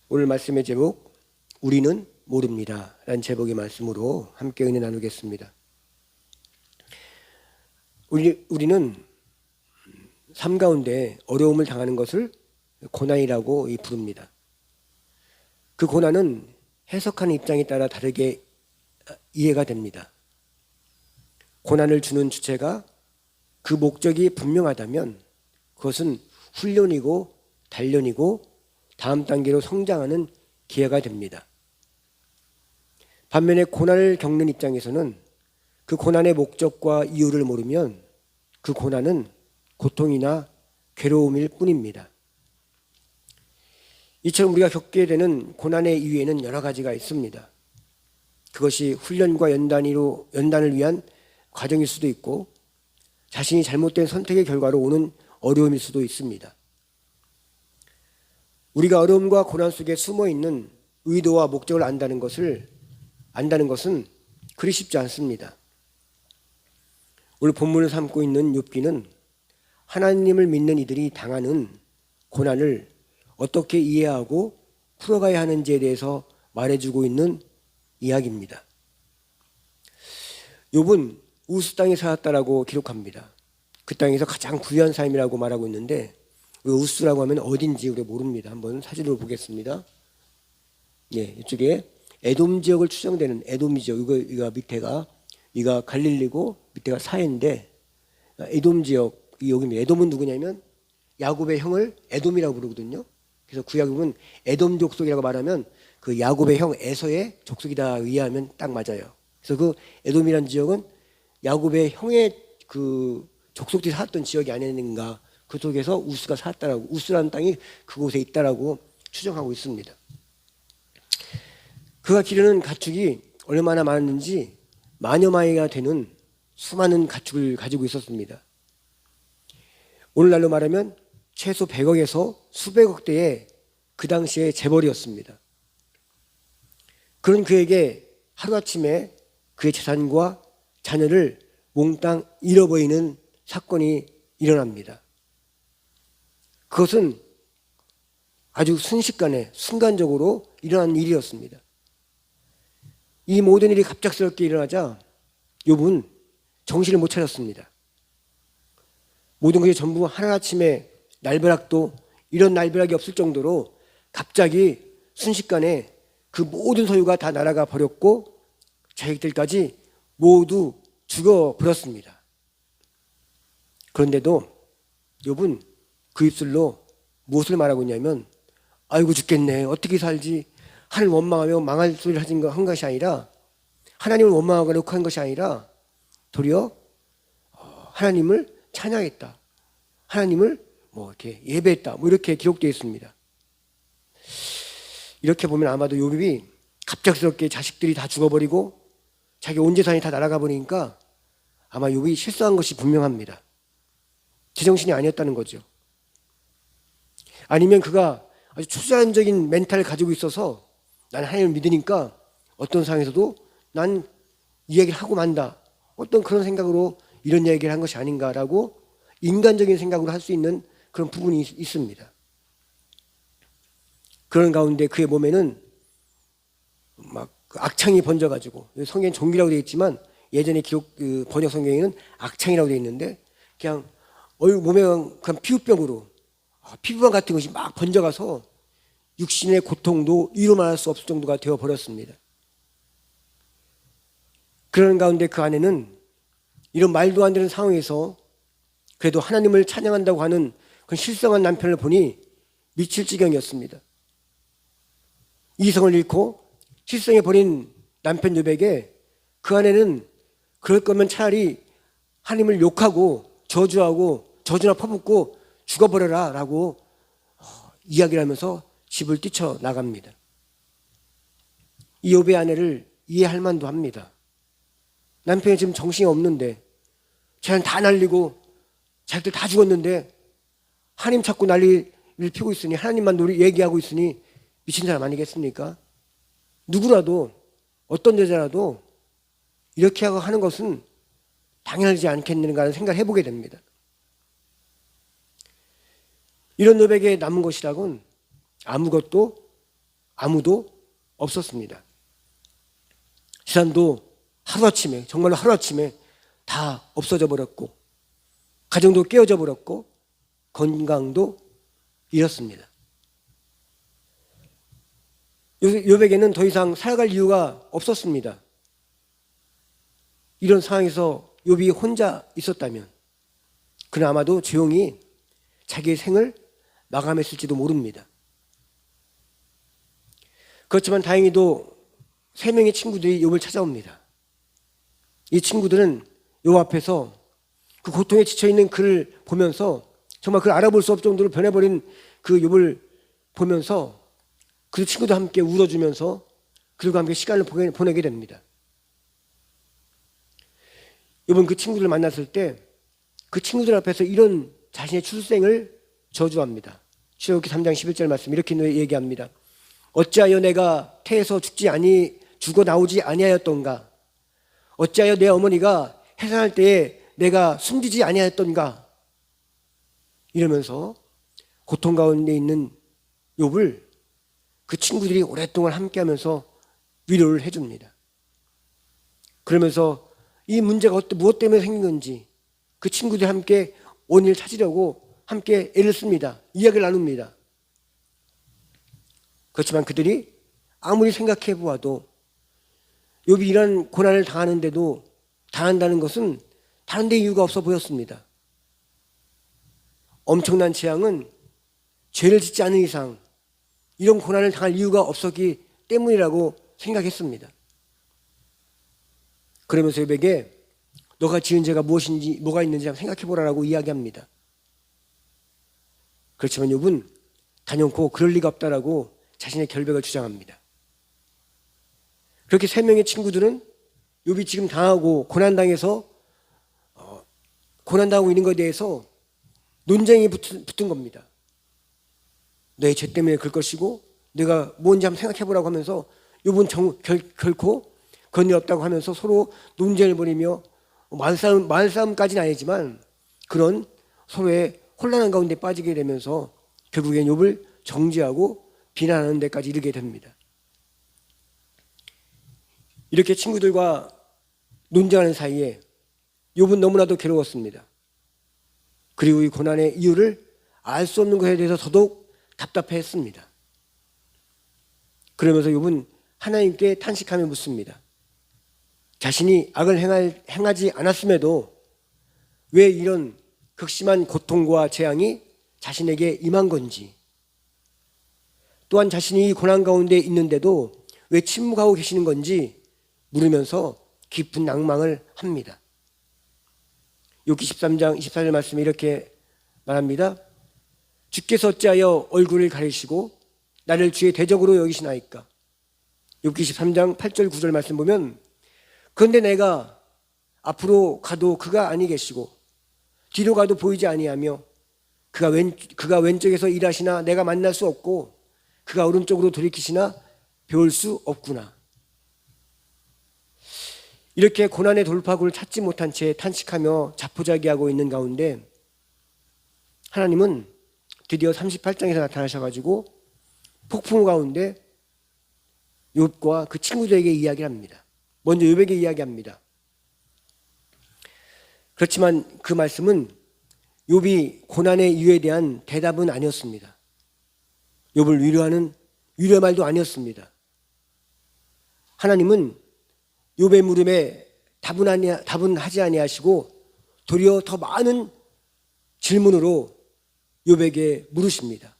오늘 말씀의 제목, 우리는 모릅니다 라는 제목의 말씀으로 함께 은혜 나누겠습니다. 우리는 삶 가운데 어려움을 당하는 것을 고난이라고 부릅니다. 그 고난은 해석하는 입장에 따라 다르게 이해가 됩니다. 고난을 주는 주체가 그 목적이 분명하다면 그것은 훈련이고 단련이고 다음 단계로 성장하는 기회가 됩니다. 반면에 고난을 겪는 입장에서는 그 고난의 목적과 이유를 모르면 그 고난은 고통이나 괴로움일 뿐입니다. 이처럼 우리가 겪게 되는 고난의 이유에는 여러 가지가 있습니다. 그것이 훈련과 연단을 위한 과정일 수도 있고 자신이 잘못된 선택의 결과로 오는 어려움일 수도 있습니다. 우리가 어려움과 고난 속에 숨어있는 의도와 목적을 안다는 것은 그리 쉽지 않습니다. 오늘 본문을 삼고 있는 욥기는 하나님을 믿는 이들이 당하는 고난을 어떻게 이해하고 풀어가야 하는지에 대해서 말해주고 있는 이야기입니다. 욥은 우스 땅에 살았다라고 기록합니다. 그 땅에서 가장 부유한 삶이라고 말하고 있는데 우스라고 하면 어딘지 우리가 모릅니다. 한번 사진으로 보겠습니다. 예, 이쪽에 에돔 지역을 추정되는 에돔 지역, 이거 밑에가 이가 갈릴리고 밑에가 사해인데 에돔 지역 여기입니다. 에돔은 누구냐면 야곱의 형을 에돔이라고 부르거든요. 그래서 구약은 에돔 족속이라고 말하면 그 야곱의 형 에서의 족속이다 의하면 딱 맞아요. 그래서 그 에돔이라는 지역은 야곱의 형의 그 족속들이 살았던 지역이 아닌가. 그 속에서 우스가 살았다라고, 우스라는 땅이 그곳에 있다라고 추정하고 있습니다. 그가 기르는 가축이 얼마나 많았는지 만여 마리가 되는 수많은 가축을 가지고 있었습니다. 오늘날로 말하면 최소 100억에서 수백억 대의 그 당시의 재벌이었습니다. 그런 그에게 하루아침에 그의 재산과 자녀를 몽땅 잃어버리는 사건이 일어납니다. 그것은 아주 순식간에 순간적으로 일어난 일이었습니다. 이 모든 일이 갑작스럽게 일어나자 욥은 정신을 못 차렸습니다. 모든 것이 전부 하루아침에 날벼락도 이런 날벼락이 없을 정도로 갑자기 순식간에 그 모든 소유가 다 날아가 버렸고 자식들까지 모두 죽어버렸습니다. 그런데도 욥은 그 입술로 무엇을 말하고 있냐면 아이고 죽겠네, 어떻게 살지, 하나님 원망하며 망할 소리를 한 것이 아니라 하나님을 원망하고 욕한 것이 아니라 도리어 하나님을 찬양했다, 하나님을 이렇게 예배했다, 이렇게 기록되어 있습니다. 이렇게 보면 아마도 욥이 갑작스럽게 자식들이 다 죽어버리고 자기 온 재산이 다 날아가 버리니까 아마 욥이 실수한 것이 분명합니다. 제정신이 아니었다는 거죠. 아니면 그가 아주 초자연적인 멘탈을 가지고 있어서 난 하나님을 믿으니까 어떤 상황에서도 난 이 얘기를 하고 만다, 어떤 그런 생각으로 이런 얘기를 한 것이 아닌가라고 인간적인 생각으로 할 수 있는 그런 부분이 있습니다. 그런 가운데 그의 몸에는 막 악창이 번져가지고, 성경에 종기라고 되어 있지만 예전에 번역 성경에는 악창이라고 되어 있는데 그냥 몸에 그냥 피부병으로 피부방 같은 것이 막 번져가서 육신의 고통도 이루 말할 수 없을 정도가 되어버렸습니다. 그런 가운데 그 안에는 이런 말도 안 되는 상황에서 그래도 하나님을 찬양한다고 하는 그 실성한 남편을 보니 미칠 지경이었습니다. 이성을 잃고 실성해버린 남편 욥에게 그 안에는 그럴 거면 차라리 하나님을 욕하고 저주나 퍼붓고 죽어버려라 라고 이야기를 하면서 집을 뛰쳐나갑니다. 이 욥의 아내를 이해할 만도 합니다. 남편이 지금 정신이 없는데 재산 다 날리고 자식들 다 죽었는데 하나님 찾고 난리를 피우고 있으니, 하나님만 얘기하고 있으니 미친 사람 아니겠습니까? 누구라도 어떤 여자라도 이렇게 하는 것은 당연하지 않겠는가 하는 생각을 해보게 됩니다. 이런 욥에게 남은 것이라곤 아무것도 아무도 없었습니다. 재산도 하루아침에, 정말로 하루아침에 다 없어져 버렸고, 가정도 깨어져 버렸고, 건강도 잃었습니다. 욥에게는 더 이상 살아갈 이유가 없었습니다. 이런 상황에서 욥이 혼자 있었다면 그는 아마도 조용히 자기의 생을 마감했을지도 모릅니다. 그렇지만 다행히도 3명의 친구들이 욥을 찾아옵니다. 이 친구들은 욥 앞에서 그 고통에 지쳐있는 그를 보면서, 정말 그를 알아볼 수 없을 정도로 변해버린 그 욥을 보면서 그 친구도 함께 울어주면서 그들과 함께 시간을 보내게 됩니다. 욥은 그 친구들을 만났을 때 그 친구들 앞에서 이런 자신의 출생을 저주합니다. 출애굽기 3장 11절 말씀 이렇게 얘기합니다. 어찌하여 내가 태에서 죽어 나오지 아니하였던가? 어찌하여 내 어머니가 해산할 때에 내가 숨지지 아니하였던가? 이러면서 고통 가운데 있는 욥을 그 친구들이 오랫동안 함께하면서 위로를 해줍니다. 그러면서 이 문제가 무엇 때문에 생긴 건지 그 친구들이 함께 원인을 찾으려고 함께 애를 씁니다. 이야기를 나눕니다. 그렇지만 그들이 아무리 생각해 보아도 욥이 이런 고난을 당한다는 것은 다른 데 이유가 없어 보였습니다. 엄청난 재앙은 죄를 짓지 않은 이상 이런 고난을 당할 이유가 없었기 때문이라고 생각했습니다. 그러면서 욥에게 너가 지은 죄가 무엇인지, 뭐가 있는지 한번 생각해보라라고 이야기합니다. 그렇지만 욥은 단연코 그럴 리가 없다라고 자신의 결백을 주장합니다. 그렇게 3명의 친구들은 욥이 지금 당하고 고난당하고 있는 것에 대해서 논쟁이 붙은 겁니다. 너의 죄 때문에 그럴 것이고 내가 뭔지 한번 생각해보라고 하면서 욥은 결코 그런 일 없다고 하면서 서로 논쟁을 벌이며 말싸움까지는 아니지만 그런 서로의 혼란한 가운데 빠지게 되면서 결국엔 욥을 정죄하고 비난하는 데까지 이르게 됩니다. 이렇게 친구들과 논쟁하는 사이에 욥은 너무나도 괴로웠습니다. 그리고 이 고난의 이유를 알 수 없는 것에 대해서 더더욱 답답해했습니다. 그러면서 욥은 하나님께 탄식하며 묻습니다. 자신이 악을 행하지 않았음에도 왜 이런 극심한 고통과 재앙이 자신에게 임한 건지, 또한 자신이 이 고난 가운데 있는데도 왜 침묵하고 계시는 건지 물으면서 깊은 낭망을 합니다. 욥기 13장 24절 말씀에 이렇게 말합니다. 주께서 어찌하여 얼굴을 가리시고 나를 주의 대적으로 여기시나이까? 욥기 13장 8절 9절 말씀 보면 그런데 내가 앞으로 가도 그가 아니 계시고 뒤로 가도 보이지 아니하며 그가 왼쪽에서 일하시나 내가 만날 수 없고 그가 오른쪽으로 돌이키시나 배울 수 없구나. 이렇게 고난의 돌파구를 찾지 못한 채 탄식하며 자포자기하고 있는 가운데 하나님은 드디어 38장에서 나타나셔가지고 폭풍 가운데 욥과 그 친구들에게 이야기를 합니다. 먼저 욥에게 이야기합니다. 그렇지만 그 말씀은 욥이 고난의 이유에 대한 대답은 아니었습니다. 욥을 위로하는 위로의 말도 아니었습니다. 하나님은 욥의 물음에 답은 하지 아니하시고 도리어 더 많은 질문으로 욥에게 물으십니다.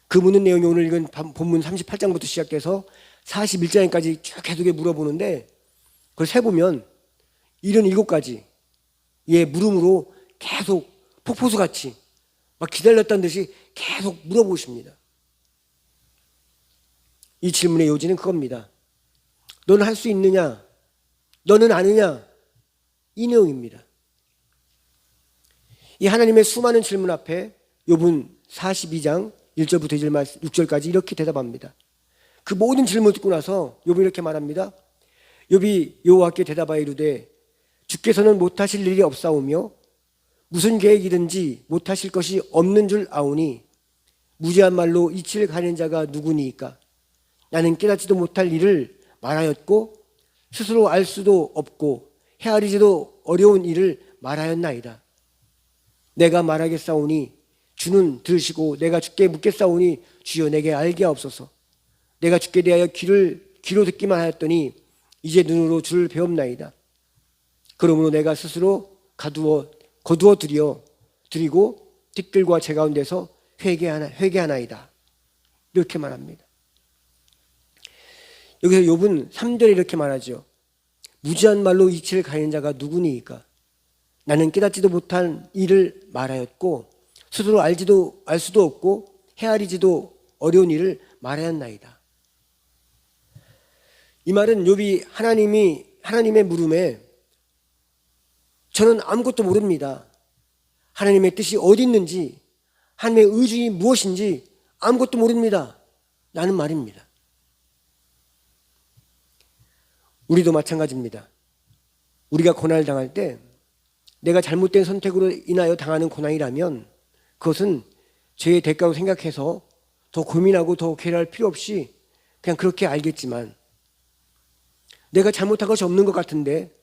그 묻는 내용이 오늘 읽은 본문 38장부터 시작돼서 41장까지 쭉 계속 물어보는데 그걸 세보면 77가지의 물음으로 계속 폭포수같이 막 기다렸다는 듯이 계속 물어보십니다. 이 질문의 요지는 그겁니다. 너는 할 수 있느냐? 너는 아느냐? 이 내용입니다. 이 하나님의 수많은 질문 앞에 욥은 42장 1절부터 6절까지 이렇게 대답합니다. 그 모든 질문을 듣고 나서 욥이 이렇게 말합니다. 욥이 여호와께 대답하여 이르되 주께서는 못하실 일이 없사오며 무슨 계획이든지 못하실 것이 없는 줄 아오니 무지한 말로 이치를 가는 자가 누구니이까? 나는 깨닫지도 못할 일을 말하였고 스스로 알 수도 없고 헤아리지도 어려운 일을 말하였나이다. 내가 말하겠사오니 주는 들으시고 내가 주께 묻겠사오니 주여 내게 알게 하옵소서. 내가 주께 대하여 귀로 듣기만 하였더니 이제 눈으로 주를 배웁나이다. 그러므로 내가 스스로 거두어 드리고 뒷뜰과 제 가운데서 회개하나이다. 이렇게 말합니다. 여기서 욥은 3절에 이렇게 말하죠. 무지한 말로 이치를 가리는 자가 누구니이까? 나는 깨닫지도 못한 일을 말하였고 스스로 알 수도 없고 헤아리지도 어려운 일을 말하였나이다. 이 말은 욥이 하나님의 물음에 저는 아무것도 모릅니다. 하나님의 뜻이 어디 있는지 하나님의 의중이 무엇인지 아무것도 모릅니다. 라는 말입니다. 우리도 마찬가지입니다. 우리가 고난을 당할 때 내가 잘못된 선택으로 인하여 당하는 고난이라면 그것은 죄의 대가로 생각해서 더 고민하고 더 괴로워할 필요 없이 그냥 그렇게 알겠지만 내가 잘못한 것이 없는 것 같은데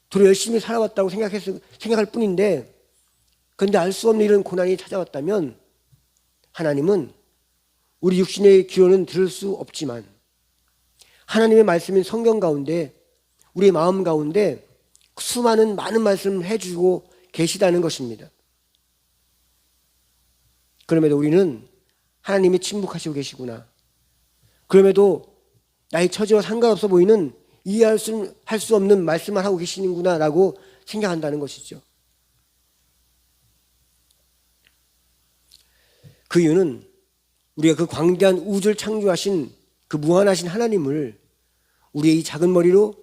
도로 열심히 살아왔다고 생각할 뿐인데 그런데 알 수 없는 이런 고난이 찾아왔다면 하나님은 우리 육신의 귀로는 들을 수 없지만 하나님의 말씀인 성경 가운데 우리의 마음 가운데 많은 말씀을 해주고 계시다는 것입니다. 그럼에도 우리는 하나님이 침묵하시고 계시구나. 그럼에도 나의 처지와 상관없어 보이는 이해할 수 없는 말씀을 하고 계시는구나 라고 생각한다는 것이죠. 그 이유는 우리가 그 광대한 우주를 창조하신 그 무한하신 하나님을 우리의 이 작은 머리로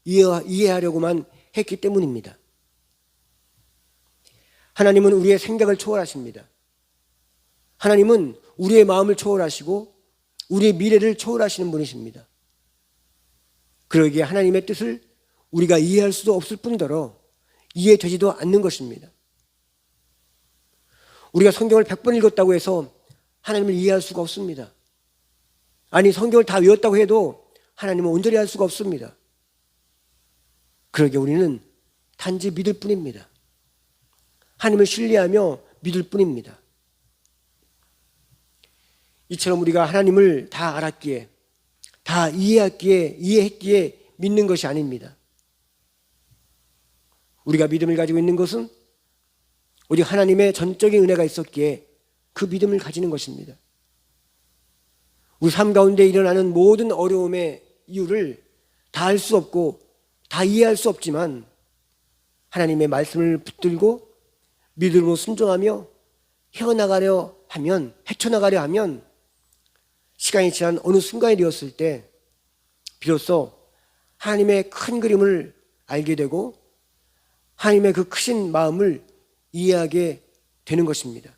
이해하려고만 했기 때문입니다. 하나님은 우리의 생각을 초월하십니다. 하나님은 우리의 마음을 초월하시고 우리의 미래를 초월하시는 분이십니다. 그러기에 하나님의 뜻을 우리가 이해할 수도 없을 뿐더러 이해되지도 않는 것입니다. 우리가 성경을 100번 읽었다고 해서 하나님을 이해할 수가 없습니다. 아니 성경을 다 외웠다고 해도 하나님은 온전히 알 수가 없습니다. 그러기에 우리는 단지 믿을 뿐입니다. 하나님을 신뢰하며 믿을 뿐입니다. 이처럼 우리가 하나님을 다 알았기에 다 이해했기에 믿는 것이 아닙니다. 우리가 믿음을 가지고 있는 것은 오직 하나님의 전적인 은혜가 있었기에 그 믿음을 가지는 것입니다. 우리 삶 가운데 일어나는 모든 어려움의 이유를 다 알 수 없고 다 이해할 수 없지만 하나님의 말씀을 붙들고 믿음으로 순종하며 헤쳐나가려 하면 시간이 지난 어느 순간이 되었을 때 비로소 하나님의 큰 그림을 알게 되고 하나님의 그 크신 마음을 이해하게 되는 것입니다.